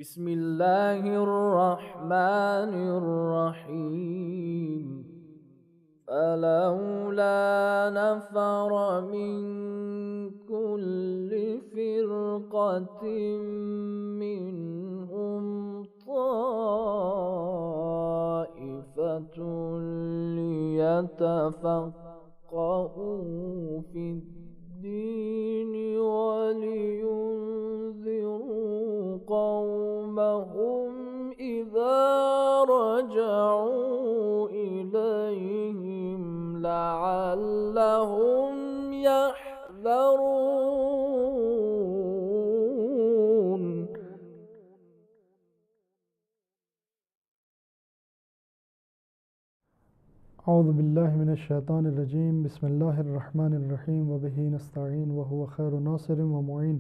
بسم الله الرحمن الرحيم فلولا نفر من كل فرقة منهم طائفة ليتفقهوا في الدين ولينذروا قومهم إذا رجعوا إليهم لعلهم يحذرون. اعوذ باللہ من الشیطان الرجیم بسم اللہ الرحمن الرحیم وبہ نستعین وہو خیر ناصر ومعین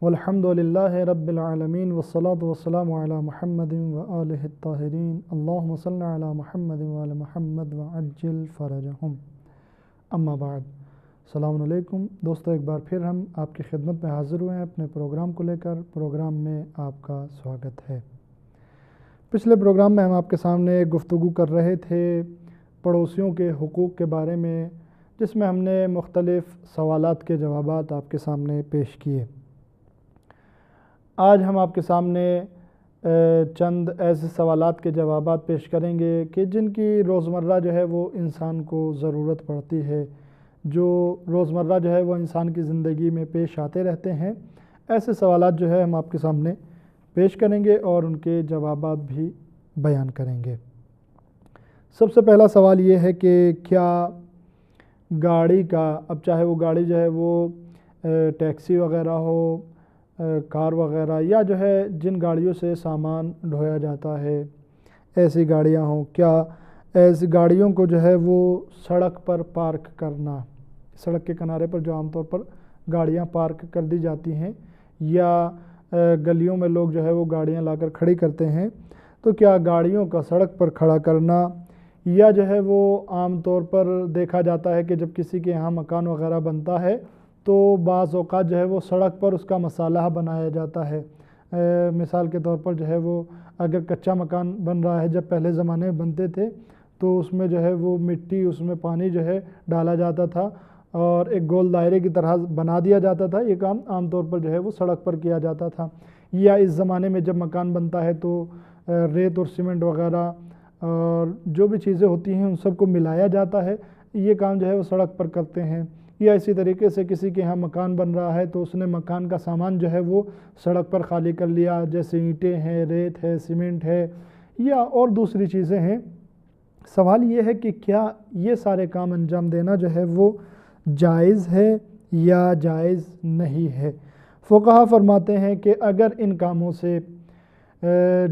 والحمد للہ رب العالمین والصلاة والسلام علی محمد وآلہ الطاہرین اللہم صل علی محمد وآل محمد وعجل فرجہم اما بعد. السلام علیکم دوستو، ایک بار پھر ہم آپ کی خدمت میں حاضر ہوئے ہیں اپنے پروگرام کو لے کر. پروگرام میں آپ کا سواگت ہے. پچھلے پروگرام میں ہم آپ کے سامنے گفتگو کر رہے تھے پڑوسیوں کے حقوق کے بارے میں، جس میں ہم نے مختلف سوالات کے جوابات آپ کے سامنے پیش کیے. آج ہم آپ کے سامنے چند ایسے سوالات کے جوابات پیش کریں گے کہ جن کی روزمرہ جو ہے وہ انسان کو ضرورت پڑتی ہے، جو روزمرہ جو ہے وہ انسان کی زندگی میں پیش آتے رہتے ہیں. ایسے سوالات جو ہے ہم آپ کے سامنے پیش کریں گے اور ان کے جوابات بھی بیان کریں گے. سب سے پہلا سوال یہ ہے کہ کیا گاڑی کا، اب چاہے وہ گاڑی جو ہے وہ ٹیکسی وغیرہ ہو، کار وغیرہ، یا جو ہے جن گاڑیوں سے سامان ڈھویا جاتا ہے ایسی گاڑیاں ہوں، کیا ایسی گاڑیوں کو جو ہے وہ سڑک پر پارک کرنا، سڑک کے کنارے پر جو عام طور پر گاڑیاں پارک کر دی جاتی ہیں یا گلیوں میں لوگ جو ہے وہ گاڑیاں لا کر کھڑی کرتے ہیں، تو کیا گاڑیوں کا سڑک پر کھڑا کرنا، یا جو ہے وہ عام طور پر دیکھا جاتا ہے کہ جب کسی کے یہاں مکان وغیرہ بنتا ہے تو بعض اوقات جو ہے وہ سڑک پر اس کا مصالحہ بنایا جاتا ہے. مثال کے طور پر جو ہے وہ اگر کچا مکان بن رہا ہے، جب پہلے زمانے میں بنتے تھے تو اس میں جو ہے وہ مٹی، اس میں پانی جو ہے ڈالا جاتا تھا اور ایک گول دائرے کی طرح بنا دیا جاتا تھا. یہ کام عام طور پر جو ہے وہ سڑک پر کیا جاتا تھا. یا اس زمانے میں جب مکان بنتا ہے تو ریت اور سیمنٹ وغیرہ اور جو بھی چیزیں ہوتی ہیں ان سب کو ملایا جاتا ہے. یہ کام جو ہے وہ سڑک پر کرتے ہیں. یا اسی طریقے سے کسی کے یہاں مکان بن رہا ہے تو اس نے مکان کا سامان جو ہے وہ سڑک پر خالی کر لیا، جیسے اینٹیں ہیں، ریت ہے، سیمنٹ ہے یا اور دوسری چیزیں ہیں. سوال یہ ہے کہ کیا یہ سارے کام انجام دینا جو ہے وہ جائز ہے یا جائز نہیں ہے؟ فقہا فرماتے ہیں کہ اگر ان کاموں سے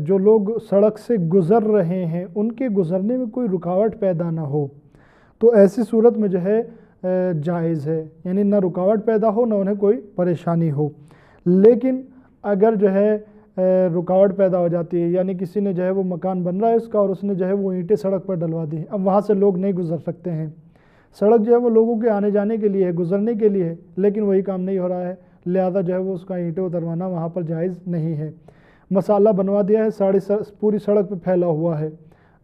جو لوگ سڑک سے گزر رہے ہیں ان کے گزرنے میں کوئی رکاوٹ پیدا نہ ہو تو ایسی صورت میں جو ہے جائز ہے، یعنی نہ رکاوٹ پیدا ہو نہ انہیں کوئی پریشانی ہو. لیکن اگر جو ہے رکاوٹ پیدا ہو جاتی ہے، یعنی کسی نے جو ہے وہ مکان بن رہا ہے اس کا اور اس نے جو ہے وہ اینٹیں سڑک پر ڈلوا دی ہیں، اب وہاں سے لوگ نہیں گزر سکتے ہیں. سڑک جو ہے وہ لوگوں کے آنے جانے کے لیے ہے، گزرنے کے لیے ہے، لیکن وہی کام نہیں ہو رہا ہے، لہذا جو ہے وہ اس کا اینٹیں اتروانا وہاں پر جائز نہیں ہے. مسالہ بنوا دیا ہے، پوری سڑک پہ پھیلا ہوا ہے،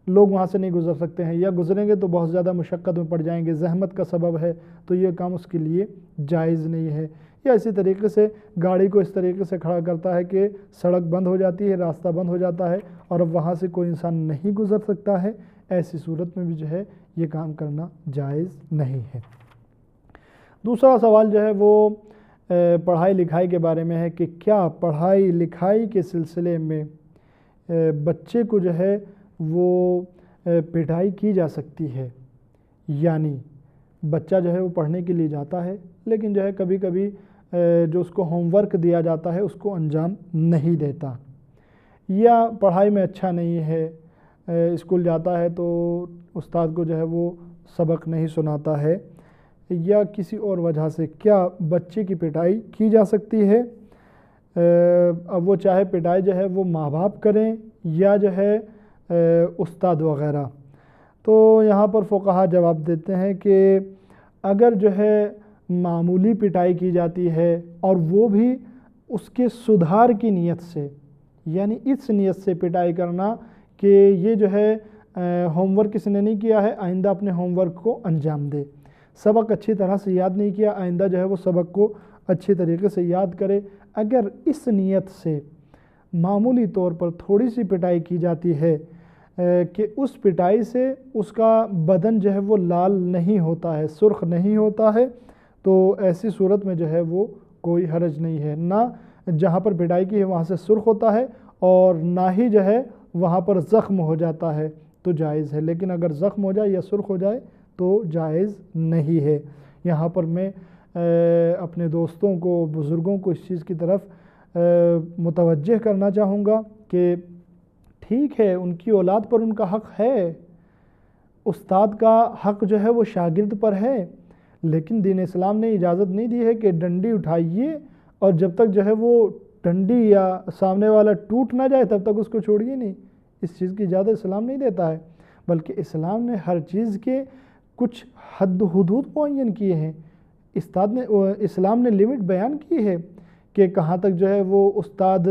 لوگ وہاں سے نہیں گزر سکتے ہیں، یا گزریں گے تو بہت زیادہ مشقت میں پڑ جائیں گے، زحمت کا سبب ہے، تو یہ کام اس کے لیے جائز نہیں ہے. یا اسی طریقے سے گاڑی کو اس طریقے سے کھڑا کرتا ہے کہ سڑک بند ہو جاتی ہے، راستہ بند ہو جاتا ہے اور اب وہاں سے کوئی انسان نہیں گزر سکتا ہے، ایسی صورت میں بھی جو ہے یہ کام کرنا جائز نہیں ہے. دوسرا سوال جو ہے وہ پڑھائی لکھائی کے بارے میں ہے کہ کیا پڑھائی لکھائی کے سلسلے میں بچے کو جو ہے وہ پٹائی کی جا سکتی ہے؟ یعنی بچہ جو ہے وہ پڑھنے کے لیے جاتا ہے لیکن جو ہے کبھی کبھی جو اس کو ہوم ورک دیا جاتا ہے اس کو انجام نہیں دیتا، یا پڑھائی میں اچھا نہیں ہے، اسکول جاتا ہے تو استاد کو جو ہے وہ سبق نہیں سناتا ہے، یا کسی اور وجہ سے، کیا بچے کی پٹائی کی جا سکتی ہے؟ اب وہ چاہے پٹائی جو ہے وہ ماں باپ کریں یا جو ہے استاد وغیرہ. تو یہاں پر فقہا جواب دیتے ہیں کہ اگر جو ہے معمولی پٹائی کی جاتی ہے اور وہ بھی اس کے سدھار کی نیت سے، یعنی اس نیت سے پٹائی کرنا کہ یہ جو ہے ہوم ورک کسی نے نہیں کیا ہے، آئندہ اپنے ہوم ورک کو انجام دے، سبق اچھی طرح سے یاد نہیں کیا، آئندہ جو ہے وہ سبق کو اچھی طریقے سے یاد کرے۔ اگر اس نیت سے معمولی طور پر تھوڑی سی پٹائی کی جاتی ہے کہ اس پٹائی سے اس کا بدن جو ہے وہ لال نہیں ہوتا ہے، سرخ نہیں ہوتا ہے، تو ایسی صورت میں جو ہے وہ کوئی حرج نہیں ہے، نہ جہاں پر پٹائی کی ہے وہاں سے سرخ ہوتا ہے اور نہ ہی جو ہے وہاں پر زخم ہو جاتا ہے تو جائز ہے، لیکن اگر زخم ہو جائے یا سرخ ہو جائے تو جائز نہیں ہے۔ یہاں پر میں اپنے دوستوں کو، بزرگوں کو اس چیز کی طرف متوجہ کرنا چاہوں گا کہ ٹھیک ہے ان کی اولاد پر ان کا حق ہے، استاد کا حق جو ہے وہ شاگرد پر ہے، لیکن دین اسلام نے اجازت نہیں دی ہے کہ ڈنڈی اٹھائیے اور جب تک جو ہے وہ ڈنڈی یا سامنے والا ٹوٹ نہ جائے تب تک اس کو چھوڑیے نہیں۔ اس چیز کی اجازت اسلام نہیں دیتا ہے، بلکہ اسلام نے ہر چیز کے کچھ حد حدود معین کیے ہیں۔ اسلام نے لمٹ بیان کی ہے کہ کہاں تک جو ہے وہ استاد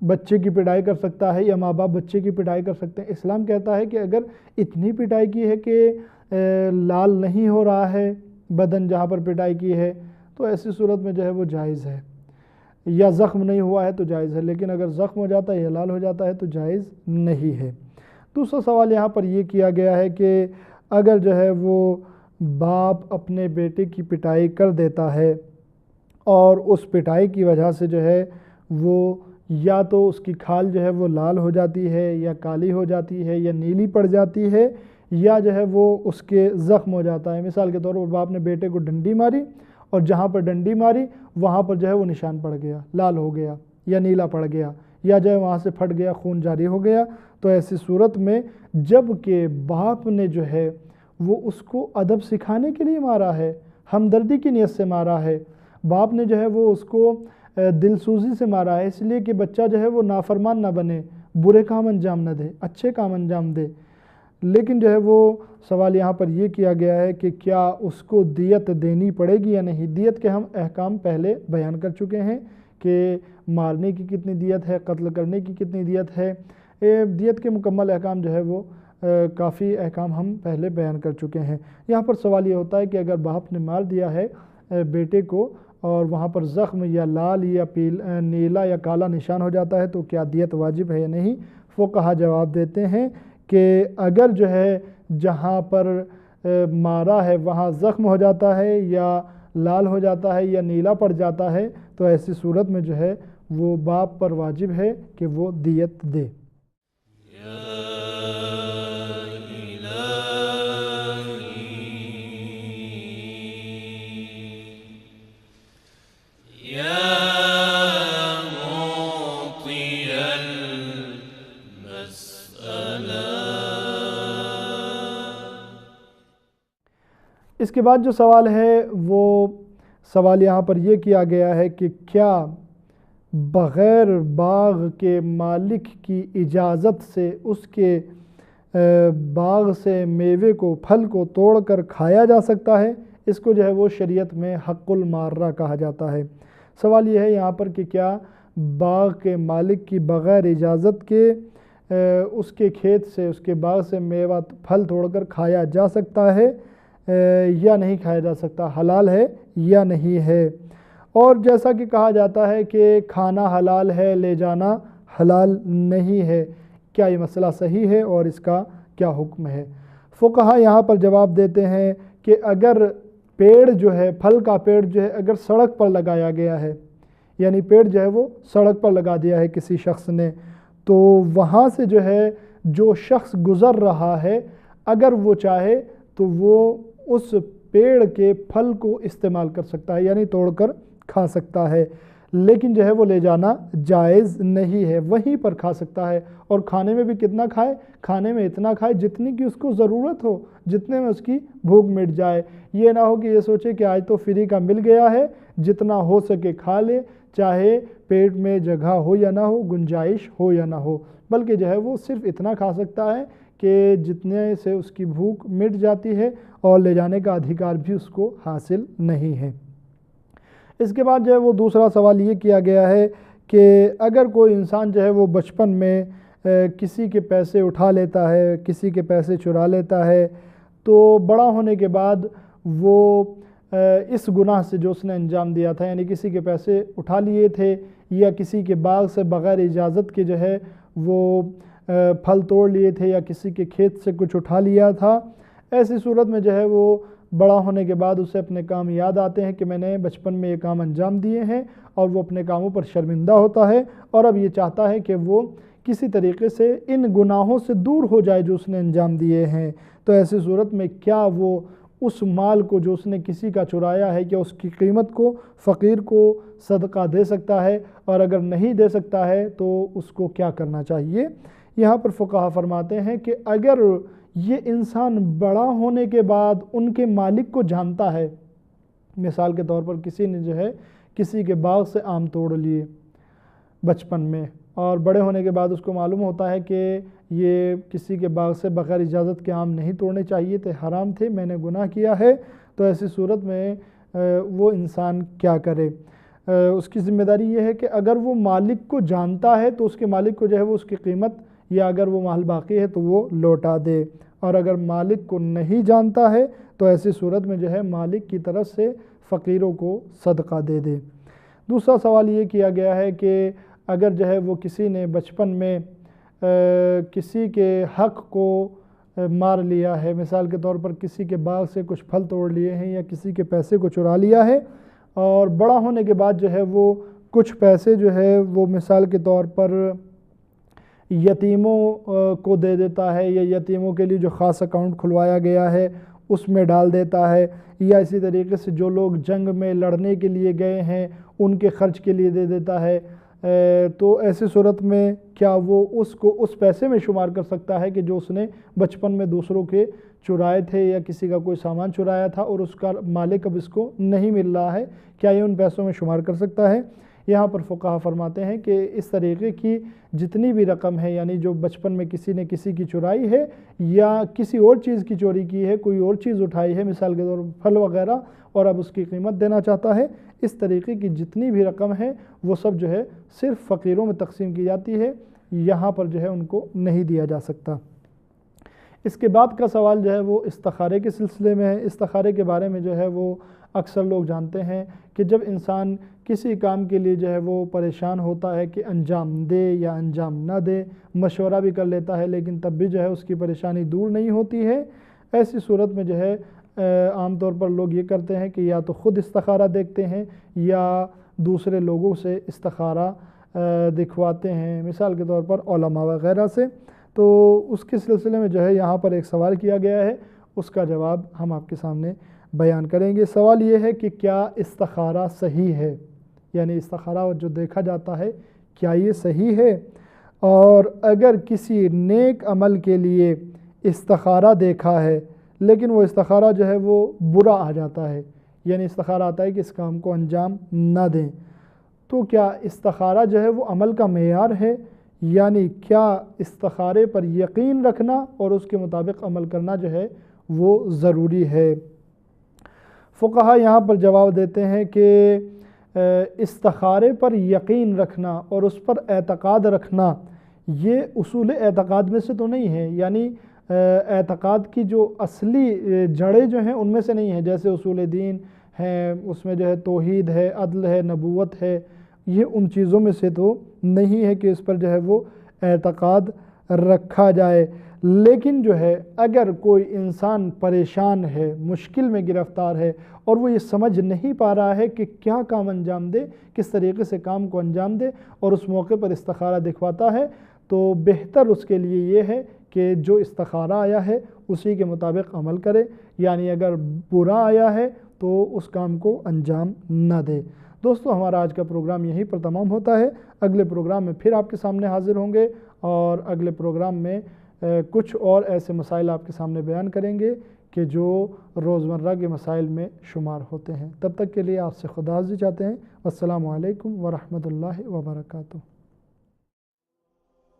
بچے کی پٹائی کر سکتا ہے یا ماں باپ بچے کی پٹائی کر سکتے ہیں۔ اسلام کہتا ہے کہ اگر اتنی پٹائی کی ہے کہ لال نہیں ہو رہا ہے بدن جہاں پر پٹائی کی ہے تو ایسی صورت میں جو ہے وہ جائز ہے، یا زخم نہیں ہوا ہے تو جائز ہے، لیکن اگر زخم ہو جاتا ہے یا لال ہو جاتا ہے تو جائز نہیں ہے۔ دوسرا سوال یہاں پر یہ کیا گیا ہے کہ اگر جو ہے وہ باپ اپنے بیٹے کی پٹائی کر دیتا ہے اور اس پٹائی کی وجہ سے جو ہے وہ یا تو اس کی کھال جو ہے وہ لال ہو جاتی ہے یا کالی ہو جاتی ہے یا نیلی پڑ جاتی ہے یا جو ہے وہ اس کے زخم ہو جاتا ہے۔ مثال کے طور پر باپ نے بیٹے کو ڈنڈی ماری اور جہاں پر ڈنڈی ماری وہاں پر جو ہے وہ نشان پڑ گیا، لال ہو گیا یا نیلا پڑ گیا یا جو ہے وہاں سے پھٹ گیا، خون جاری ہو گیا، تو ایسی صورت میں جب کہ باپ نے جو ہے وہ اس کو ادب سکھانے کے لیے مارا ہے، ہمدردی کی نیت سے مارا ہے، باپ نے جو ہے وہ اس کو دل سوزی سے مارا ہے، اس لیے کہ بچہ جو ہے وہ نافرمان نہ بنے، برے کام انجام نہ دے، اچھے کام انجام دے، لیکن جو ہے وہ سوال یہاں پر یہ کیا گیا ہے کہ کیا اس کو دیت دینی پڑے گی یا نہیں۔ دیت کے ہم احکام پہلے بیان کر چکے ہیں کہ مارنے کی کتنی دیت ہے، قتل کرنے کی کتنی دیت ہے، دیت کے مکمل احکام جو ہے وہ کافی احکام ہم پہلے بیان کر چکے ہیں۔ یہاں پر سوال یہ ہوتا ہے کہ اگر باپ نے مار دیا ہے بیٹے کو اور وہاں پر زخم یا لال یا نیلا یا کالا نشان ہو جاتا ہے تو کیا دیت واجب ہے یا نہیں۔ فقہا جواب دیتے ہیں کہ اگر جو ہے جہاں پر مارا ہے وہاں زخم ہو جاتا ہے یا لال ہو جاتا ہے یا نیلا پڑ جاتا ہے تو ایسی صورت میں جو ہے وہ باپ پر واجب ہے کہ وہ دیت دے۔ اس کے بعد جو سوال ہے وہ سوال یہاں پر یہ کیا گیا ہے کہ کیا بغیر باغ کے مالک کی اجازت سے اس کے باغ سے میوے کو، پھل کو توڑ کر کھایا جا سکتا ہے؟ اس کو جو ہے وہ شریعت میں حق المارہ کہا جاتا ہے۔ سوال یہ ہے یہاں پر کہ کیا باغ کے مالک کی بغیر اجازت کے اس کے کھیت سے، اس کے باغ سے میوہ پھل توڑ کر کھایا جا سکتا ہے یا نہیں کھایا جا سکتا، حلال ہے یا نہیں ہے؟ اور جیسا کہ کہا جاتا ہے کہ کھانا حلال ہے، لے جانا حلال نہیں ہے، کیا یہ مسئلہ صحیح ہے اور اس کا کیا حکم ہے؟ فقہا یہاں پر جواب دیتے ہیں کہ اگر پیڑ جو ہے، پھل کا پیڑ جو ہے اگر سڑک پر لگایا گیا ہے، یعنی پیڑ جو ہے وہ سڑک پر لگا دیا ہے کسی شخص نے، تو وہاں سے جو ہے جو شخص گزر رہا ہے اگر وہ چاہے تو وہ اس پیڑ کے پھل کو استعمال کر سکتا ہے، یعنی توڑ کر کھا سکتا ہے، لیکن جو ہے وہ لے جانا جائز نہیں ہے، وہیں پر کھا سکتا ہے۔ اور کھانے میں بھی کتنا کھائے؟ کھانے میں اتنا کھائے جتنی کہ اس کو ضرورت ہو، جتنے میں اس کی بھوک مٹ جائے۔ یہ نہ ہو کہ یہ سوچے کہ آج تو فری کا مل گیا ہے، جتنا ہو سکے کھا لے، چاہے پیٹ میں جگہ ہو یا نہ ہو، گنجائش ہو یا نہ ہو، بلکہ جو ہے وہ صرف اتنا کھا سکتا ہے کہ جتنے سے اس کی بھوک مٹ جاتی ہے اور لے جانے کا ادھیکار بھی اس کو حاصل نہیں ہے۔ اس کے بعد جو ہے وہ دوسرا سوال یہ کیا گیا ہے کہ کہ اگر کوئی انسان جو ہے وہ بچپن میں کسی کے پیسے اٹھا لیتا ہے، کسی کے پیسے چرا لیتا ہے، تو بڑا ہونے کے بعد وہ اس گناہ سے جو اس نے انجام دیا تھا، یعنی کسی کے پیسے اٹھا لیے تھے یا کسی کے باغ سے بغیر اجازت کے جو ہے وہ پھل توڑ لیے تھے یا کسی کے کھیت سے کچھ اٹھا لیا تھا، ایسی صورت میں جو ہے وہ بڑا ہونے کے بعد اسے اپنے کام یاد آتے ہیں کہ میں نے بچپن میں یہ کام انجام دیے ہیں، اور وہ اپنے کاموں پر شرمندہ ہوتا ہے اور اب یہ چاہتا ہے کہ وہ کسی طریقے سے ان گناہوں سے دور ہو جائے جو اس نے انجام دیے ہیں۔ تو ایسی صورت میں کیا وہ اس مال کو جو اس نے کسی کا چرایا ہے، کیا اس کی قیمت کو فقیر کو صدقہ دے سکتا ہے، اور اگر نہیں دے سکتا ہے تو اس کو کیا کرنا چاہیے؟ یہاں پر فقہا فرماتے ہیں کہ اگر یہ انسان بڑا ہونے کے بعد ان کے مالک کو جانتا ہے، مثال کے طور پر کسی نے جو ہے کسی کے باغ سے آم توڑ لیے بچپن میں، اور بڑے ہونے کے بعد اس کو معلوم ہوتا ہے کہ یہ کسی کے باغ سے بغیر اجازت کے آم نہیں توڑنے چاہیے تھے، حرام تھے، میں نے گناہ کیا ہے، تو ایسی صورت میں وہ انسان کیا کرے؟ اس کی ذمہ داری یہ ہے کہ اگر وہ مالک کو جانتا ہے تو اس کے مالک کو جو ہے وہ اس کی قیمت، یا اگر وہ مال باقی ہے تو وہ لوٹا دے، اور اگر مالک کو نہیں جانتا ہے تو ایسی صورت میں جو ہے مالک کی طرف سے فقیروں کو صدقہ دے دے۔ دوسرا سوال یہ کیا گیا ہے کہ اگر جو ہے وہ کسی نے بچپن میں کسی کے حق کو مار لیا ہے، مثال کے طور پر کسی کے باغ سے کچھ پھل توڑ لیے ہیں یا کسی کے پیسے کو چرا لیا ہے، اور بڑا ہونے کے بعد جو ہے وہ کچھ پیسے جو ہے وہ مثال کے طور پر یتیموں کو دے دیتا ہے، یا یتیموں کے لیے جو خاص اکاؤنٹ کھلوایا گیا ہے اس میں ڈال دیتا ہے، یا اسی طریقے سے جو لوگ جنگ میں لڑنے کے لیے گئے ہیں ان کے خرچ کے لیے دے دیتا ہے، تو ایسی صورت میں کیا وہ اس کو اس پیسے میں شمار کر سکتا ہے کہ جو اس نے بچپن میں دوسروں کے چرائے تھے یا کسی کا کوئی سامان چرایا تھا اور اس کا مالک اب اس کو نہیں مل رہا ہے، کیا یہ ان پیسوں میں شمار کر سکتا ہے؟ یہاں پر فقہا فرماتے ہیں کہ اس طریقے کی جتنی بھی رقم ہے، یعنی جو بچپن میں کسی نے کسی کی چرائی ہے یا کسی اور چیز کی چوری کی ہے، کوئی اور چیز اٹھائی ہے مثال کے طور پر پھل وغیرہ، اور اب اس کی قیمت دینا چاہتا ہے، اس طریقے کی جتنی بھی رقم ہے وہ سب جو ہے صرف فقیروں میں تقسیم کی جاتی ہے، یہاں پر جو ہے ان کو نہیں دیا جا سکتا۔ اس کے بعد کا سوال جو ہے وہ استخارے کے سلسلے میں ہے۔ استخارے کے بارے میں جو ہے وہ اکثر لوگ جانتے ہیں کہ جب انسان کسی کام کے لیے جو ہے وہ پریشان ہوتا ہے کہ انجام دے یا انجام نہ دے، مشورہ بھی کر لیتا ہے لیکن تب بھی جو ہے اس کی پریشانی دور نہیں ہوتی ہے، ایسی صورت میں جو ہے عام طور پر لوگ یہ کرتے ہیں کہ یا تو خود استخارہ دیکھتے ہیں یا دوسرے لوگوں سے استخارہ دکھواتے ہیں، مثال کے طور پر علماء وغیرہ سے۔ تو اس کے سلسلے میں جو ہے یہاں پر ایک سوال کیا گیا ہے، اس کا جواب ہم آپ کے سامنے بیان کریں گے۔ سوال یہ ہے کہ کیا استخارہ صحیح ہے؟ یعنی استخارہ جو دیکھا جاتا ہے کیا یہ صحیح ہے؟ اور اگر کسی نیک عمل کے لیے استخارہ دیکھا ہے لیکن وہ استخارہ جو ہے وہ برا آ جاتا ہے، یعنی استخارہ آتا ہے کہ اس کام کو انجام نہ دیں، تو کیا استخارہ جو ہے وہ عمل کا معیار ہے؟ یعنی کیا استخارے پر یقین رکھنا اور اس کے مطابق عمل کرنا جو ہے وہ ضروری ہے؟ فقہا یہاں پر جواب دیتے ہیں کہ استخارے پر یقین رکھنا اور اس پر اعتقاد رکھنا یہ اصول اعتقاد میں سے تو نہیں ہے، یعنی اعتقاد کی جو اصلی جڑیں جو ہیں ان میں سے نہیں ہیں، جیسے اصول دین ہیں، اس میں جو ہے توحید ہے، عدل ہے، نبوت ہے، یہ ان چیزوں میں سے تو نہیں ہے کہ اس پر جو ہے وہ اعتقاد رکھا جائے۔ لیکن جو ہے اگر کوئی انسان پریشان ہے، مشکل میں گرفتار ہے اور وہ یہ سمجھ نہیں پا رہا ہے کہ کیا کام انجام دے، کس طریقے سے کام کو انجام دے، اور اس موقع پر استخارہ دکھواتا ہے، تو بہتر اس کے لیے یہ ہے کہ جو استخارہ آیا ہے اسی کے مطابق عمل کرے، یعنی اگر برا آیا ہے تو اس کام کو انجام نہ دے۔ دوستو ہمارا آج کا پروگرام یہیں پر تمام ہوتا ہے، اگلے پروگرام میں پھر آپ کے سامنے حاضر ہوں گے، اور اگلے پروگرام میں کچھ اور ایسے مسائل آپ کے سامنے بیان کریں گے کہ جو روزمرہ کے مسائل میں شمار ہوتے ہیں۔ تب تک کے لیے آپ سے خدا حافظ چاہتے ہیں۔ السلام علیکم ورحمۃ اللہ وبرکاتہ۔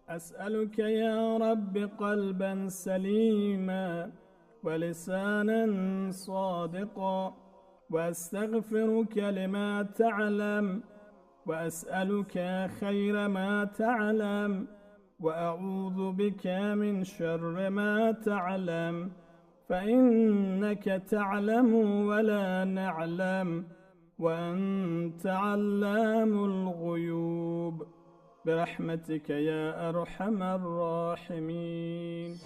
أسألك يا رب قلبا سليما ولسانا صادقا، وأستغفرك لما تعلم وأسألك خير ما تعلم وأعوذ بك من شر ما تعلم، فإنك تعلم ولا نعلم وأنت علام الغيوب، برحمتك يا أرحم الراحمين.